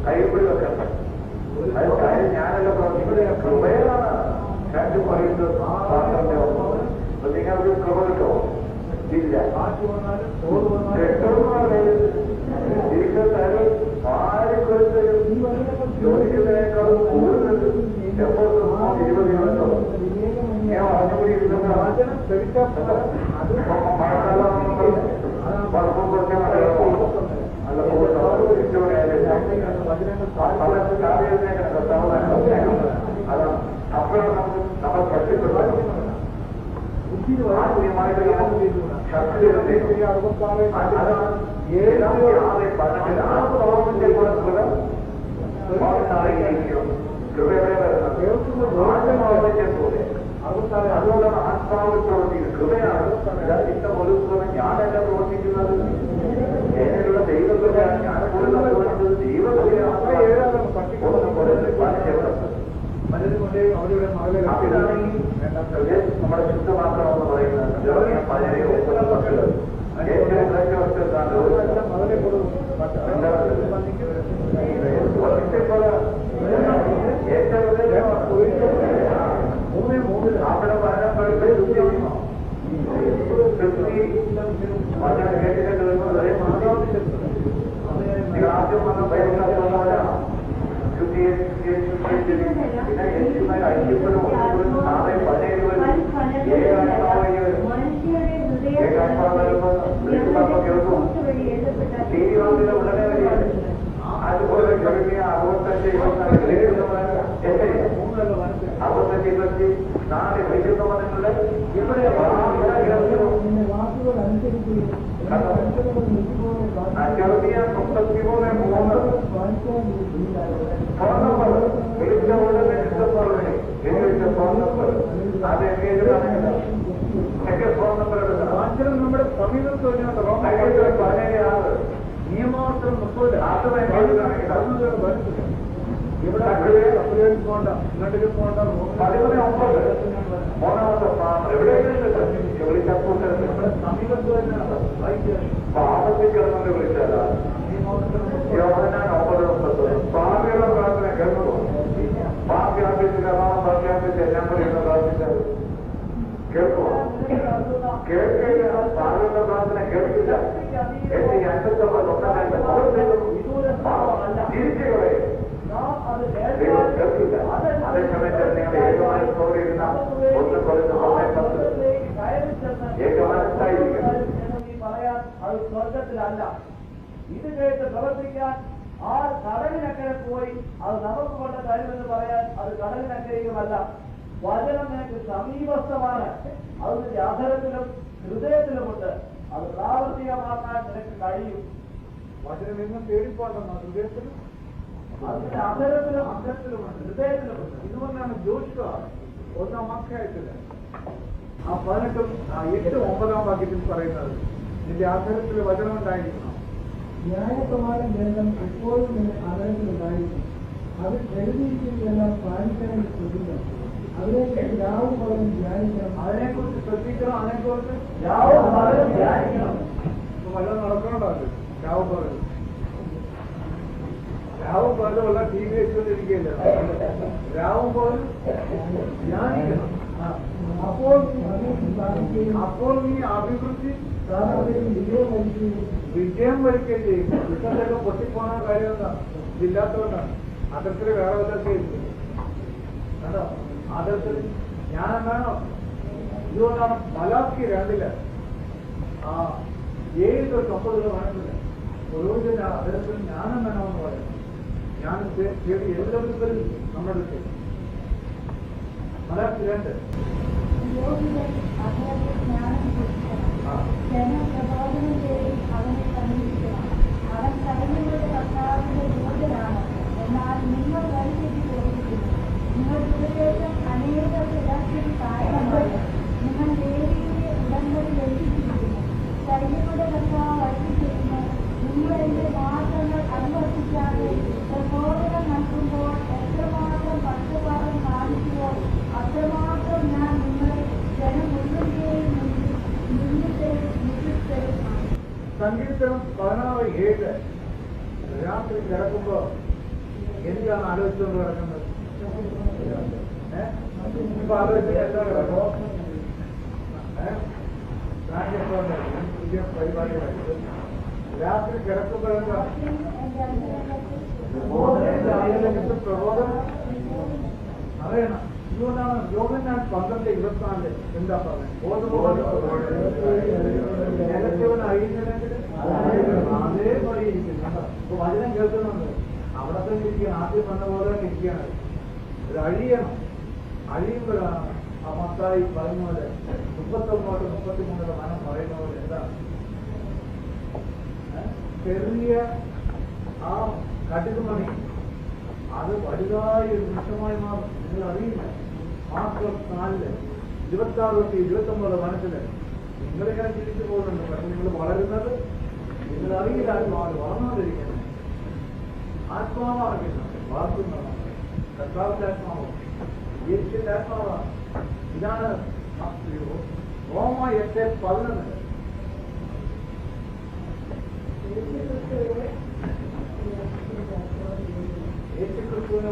കൈപ്പിടി വെക്കണ്ട. അത് കാര്യം ഞാനല്ല ഇവിടെ കൃപയാണ് രണ്ട് പറയുന്നത് മാത്രമേ ഉള്ളൂ. അപ്പൊ നിങ്ങൾക്ക് കൃപ കിട്ടോ? ഇല്ല. ജീവിതത്താലും ആരെക്കുറിച്ച് ചോദിക്കുന്നതിനേക്കാളും കൂടുതൽ 20 ദിവസം ഞാൻ അറിഞ്ഞുകൂടിയിരുന്ന മഴക്കാലം വളർന്നു കുറച്ച് അല്ല അതാണ് അപ്പോഴാണ് നമ്മൾ കഷ്ടപ്പെടുന്നത്. ആത്മീയമായിട്ട് ശക്തി അതുകൊണ്ടാണ് ആത്മാവിൽ പ്രവർത്തിക്കുന്നത്. കൃപയാണ് ഇഷ്ടം ഒരു കൃപ. ഞാനല്ല പ്രവർത്തിക്കുന്നത്, എന്നിലുള്ള ദൈവകൃപയാണ്. ഞാൻ കൂടുതൽ പ്രവർത്തിച്ചത് ദൈവകൃപയാണ്. നമ്മുടെ ശുദ്ധമാത്രമെന്ന് പറയുന്നത് ആദ്യം വന്ന ഭയങ്കര അതുപോലെ 65 4 വൈദ്യുതമനങ്ങളുടെ ഇവിടെ ചെറുതിയ 33 ഫോൺ നമ്പർ വിളിച്ച ഉടനെ എന്റെ ഫോൺ നമ്പർ അത് എന്റെ ഫോൺ നമ്പർ എടുക്കണം. നമ്മുടെ സമീപത്ത് 17 നിയമമാത്രം 30 ഇവിടെ അപ്ഗ്രേഡ് പോകണ്ട, ഇങ്ങോട്ടേക്ക് പോകണ്ട. 11-9 മൂന്നാമത്തെ നമ്മുടെ സമീപത്ത് തന്നെയാണ്. പാപത്തിൽ കിടന്നുകൊണ്ട് വിളിച്ചാലാ യോഹന്നാൻ 9:9 പാപിയുടെ പ്രാർത്ഥന കേൾക്കുമോ? പാപ്യാപ്പിച്ച് കർണാടക പാപ്യാപ്പിച്ച് എല്ലാം പറയുന്ന പ്രാർത്ഥിച്ചാൽ കേൾക്കുമോ? കേൾക്കില്ല. പാപിയുടെ പ്രാർത്ഥന കേൾക്കില്ല. എന്റെ 59 തിരിച്ചുകളെ കേൾക്കില്ല. അതേസമയത്ത് നിങ്ങളുടെ ഏകമാനത്തോടെ ഇരുന്ന ഒന്ന് കുറച്ച് ഏകമാനത്തായിരിക്കും പറയാൻ അത് സ്വർഗത്തിലല്ല. ഇത് കേട്ട് പ്രവർത്തിക്കാൻ ആ കടലിനക്കരെ പോയി അത് നമുക്ക് കൊണ്ട് തരുമെന്ന് പറയാൻ അത് കടലിനക്കരയുമല്ല. വചനം നിനക്ക് സമീപസ്ഥമാണ്. അത് നിന്റെ അധരത്തിലും ഹൃദയത്തിലുമുണ്ട്. അത് പ്രാവർത്തികമാക്കാൻ നിനക്ക് കഴിയും. വചനം എന്നും തേടിപ്പോണ്ടെന്നോ? ഹൃദയത്തിലും അതിന്റെ അധരത്തിലും ഹൃദയത്തിലുമുണ്ട്. ഇതുകൊണ്ടാണ് ജോഷുവ 1-ാം അധ്യായത്തില് 18-ഉം 8-9 വാക്യത്തിൽ പറയുന്നത് നിന്റെ ആധാരത്തിൽ വചനം ഉണ്ടായിരിക്കണം. ന്യായപ്രമാണം ഗ്രന്ഥം എപ്പോഴും നിന്റെ ആധാരത്തിലുണ്ടായിരിക്കും. അത് എഴുതിയിരിക്കുന്നതെല്ലാം പാലിക്കാൻ ശ്രദ്ധിക്കണം. അതിനെക്കുറിച്ച് രാവും പകലും ധ്യാനിക്കണം. അതിനെക്കുറിച്ച് ശ്രദ്ധിക്കണം. അതിനെക്കുറിച്ച് രാവും പകലും ധ്യാനിക്കണം. വല്ലതും നടക്കണുണ്ടോ? അത് രാവും പകലും ഉള്ള ടി വി വെച്ചുകൊണ്ടിരിക്കുകയല്ല. രാവും പകലും ധ്യാനിക്കണം. അപ്പോൾ നീ അഭിവൃദ്ധി വിജയം വരിക്കുകയും ചെയ്യും. ഇഷ്ടത്തൊക്കെ പൊട്ടിപ്പോണ കാര്യം എന്താണ്? ഇതില്ലാത്തതുകൊണ്ടാണ്. അതർത്തിൽ വേറെ വല്ലതൊക്കെ ഇരിക്കും കണ്ടോ? അതർത്തിൽ ജ്ഞാനം വേണോ? ഇതുകൊണ്ടാണ് മലാക്കി 2-ല് 7-9 വേണമെന്നില്ല. ഓരോരുത്തരുടെ അതരത്തിൽ ജ്ഞാനം വേണമെന്ന് പറയുന്നത്. ജ്ഞാനം തേടി എല്ലാവരും നമ്മുടെ മലാക്കി 2 അവൻ സൈന്യങ്ങളുടെ കർത്താവിന്റെ ദൂതനാണ്. എന്നാൽ നിങ്ങൾ വഴിതെറ്റി പോയിരിക്കുന്നു. നിങ്ങൾ സുവിശേഷം അനേകം ഇടത്തിൽ താഴ്ന്നതാണ്. നിങ്ങൾ ലേവിയുടെ ഉടമ്പടി ലംഘിച്ചിരിക്കുന്നു. സൈന്യങ്ങളുടെ കർത്താവ് വഴിച്ചിരുന്നു. നിങ്ങൾ എന്റെ മാർഗങ്ങൾ അനുവർത്തിക്കാതെ പ്രബോധനം നൽകുമ്പോൾ എത്രമാത്രം പക്ഷപാതം കാണിക്കുമോ അത്രമാത്രം ഞാൻ നിങ്ങളെ ജനം മുഴുവൻ്റെയും സങ്കീർത്തനം 16:7 രാത്രി കിടക്കുമ്പോ എന്താണ് ആലോചിച്ചുകൊണ്ട് കിടക്കുന്നത്? ഇപ്പൊ ആലോചിച്ച് എന്താ കിടക്കോ? പരിപാടികളായിട്ട് രാത്രി കിടക്കുമ്പോഴെന്താ പ്രബോധനം അറിയണം. അതുകൊണ്ടാണ് യോഹന്നാൻ 12:24 എന്താ പറഞ്ഞത്? നിലച്ചവൻ അറിയുന്നില്ലെങ്കിൽ അതേപോലെ ഇരിക്കുന്നു. ഇപ്പൊ വചനം കേൾക്കുന്നുണ്ട്, അവിടെ തന്നെ ഇരിക്കുകയാണ്. ആദ്യം വന്ന പോലെ തന്നെ ഇരിക്കുകയാണ്. ഇത് അഴിയുമ്പോഴാണ് ആ മത്തായി 13:39-33 മനം പറയുന്ന പോലെ എന്താണ് ചെറിയ ആ കടുകുമണി അത് വലുതായി ഒരു വൃക്ഷമായി മാറും. നിങ്ങൾ അറിയില്ല. മാർക്കോസ് 4:26-29 മനസ്സില് നിങ്ങളിങ്ങനെ ചിരിച്ചു പോകുന്നുണ്ട്. പക്ഷെ നിങ്ങൾ വളരുന്നത് നിങ്ങൾ അറിയില്ല. ആത്മാവ് വളർന്നുകൊണ്ടിരിക്കുന്നത് ആത്മാവാണ് അറിയുന്നത്, വളർത്തുന്നതാണ്. കർത്താവിന്റെ ആത്മാവ്, യേശുവിന്റെ ആത്മാവാണ്. ഇതാണ് റോമ 8:11. യേശുക്രിസ്തുവിനെ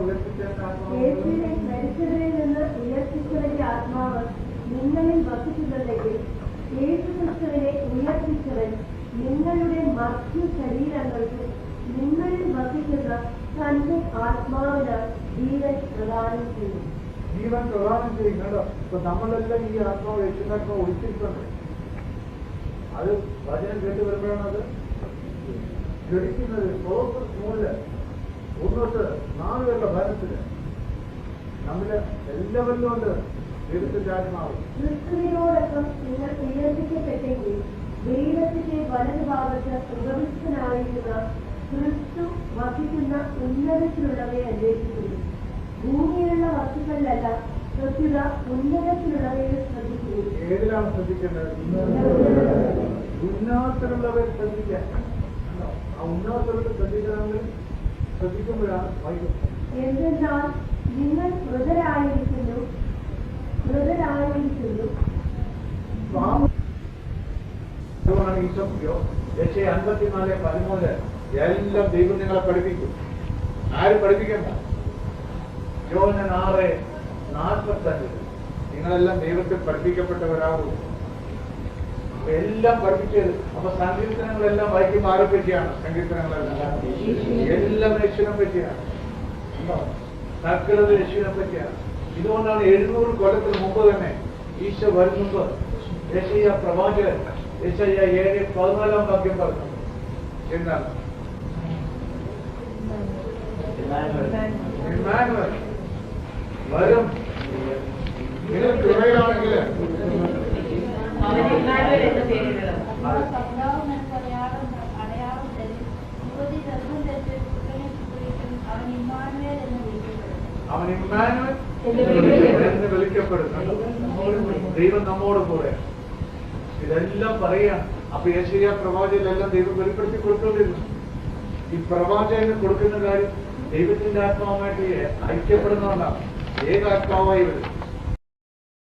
യേശുവിനെ മരിച്ചവരിൽ നിന്ന് ഉയർപ്പിച്ചവന്റെ ആത്മാവ് നിങ്ങളിൽ വസിക്കുന്നുണ്ടെങ്കിൽ യേശുക്രിസ്തുവിനെ ഉയർപ്പിച്ചവൻ നിങ്ങളുടെ മറ്റു ശരീരങ്ങൾക്ക് നിങ്ങളിൽ വസിക്കുന്ന തന്റെ ആത്മാവിന് ജീവൻ പ്രദാനം ചെയ്യും. ജീവൻ പ്രദാനം ചെയ്യും. കേട്ടോ, ഇപ്പൊ നമ്മളെല്ലാം ഈ ആത്മാവ് യേശുവിനാത്മാവ് ഒഴിച്ചിട്ടുണ്ട്. അത് വചനം കേട്ട് വരുമ്പോഴാണ് അത് ഘടിക്കുന്നത്. മൂല്യ 1-4 പേരുടെ ഭരണത്തില് നമ്മള് എല്ലാവരിലും ഉണ്ട് ദൈവത്തിന്റെ ആത്മാവ്. ക്രിസ്തുവിനോടൊപ്പം നിങ്ങൾ ഉയർപ്പിക്കപ്പെട്ടെങ്കിൽ ദൈവത്തിന്റെ വലതുഭാഗത്ത് പ്രഭവിഷ്ടനായിരിക്കുന്ന ക്രിസ്തു വസിക്കുന്ന ഉന്നതത്തിലുള്ളവയെ അന്വേഷിക്കുന്നു. ഭൂമിയിലുള്ള വസ്തുക്കളിലല്ല, പ്രത്യുത ഉന്നതത്തിലുള്ളവയെ ശ്രദ്ധിക്കുന്നു. ഏതിലാണ് ശ്രദ്ധിക്കേണ്ടത്? ഉന്നതത്തിലുള്ളവയെ ശ്രദ്ധിക്കാൻ. ആ ഉന്നതത്തിലുള്ള ശ്രദ്ധിക്കണമെങ്കിൽ ശ്രദ്ധിക്കുമ്പോഴാണ് വൈകും. എന്തെന്നാൽ നിങ്ങൾ മൃതരായിരിക്കുന്നു. അതുകൊണ്ടാണ് ഈശോ യശയ 54:13 എല്ലാം ദൈവം നിങ്ങളെ പഠിപ്പിക്കും. ആരും പഠിപ്പിക്കണ്ട. യോഹന്നാൻ 6:45 നിങ്ങളെല്ലാം ദൈവത്തിൽ പഠിപ്പിക്കപ്പെട്ടവരാകും. എല്ലാം പഠിപ്പിച്ചത്. അപ്പൊ സങ്കീർത്തനങ്ങളെല്ലാം വായിക്കുമ്പോൾ ആരെ പറ്റിയാണ്? സങ്കീർത്തനങ്ങളെല്ലാം എല്ലാം യേശുവിനെ പറ്റിയാണ്. സകലത് യേശുവിനെ പറ്റിയാണ്. ഇതുകൊണ്ടാണ് 700 കൊല്ലത്തിന് മുമ്പ് തന്നെ ഈശോ വരും മുമ്പ് യെശയ്യാ പ്രവാചകൻ യെശയ്യാ 7:14 വാക്യം പറഞ്ഞു. എന്താണ്? ഇമ്മാനുവൽ വരും. നിങ്ങൾ കൃപയിലാണെങ്കിൽ അവൻ ഇമ്മാനുവൽ എന്ന് വിളിക്കപ്പെടുന്നു. ദൈവം നമ്മോട് കൂടെ. ഇതെല്ലാം പറയാണ്. അപ്പൊ യെശയ്യാ പ്രവാചകനെല്ലാം ദൈവം വെളിപ്പെടുത്തി കൊടുത്തുകൊണ്ടിരുന്നു. ഈ പ്രവാചകന് കൊടുക്കുന്ന കാര്യം ദൈവത്തിന്റെ ആത്മാവുമായിട്ട് ഐക്യപ്പെടുന്നതുകൊണ്ടാണ്. ഏകാത്മാവായി വരും.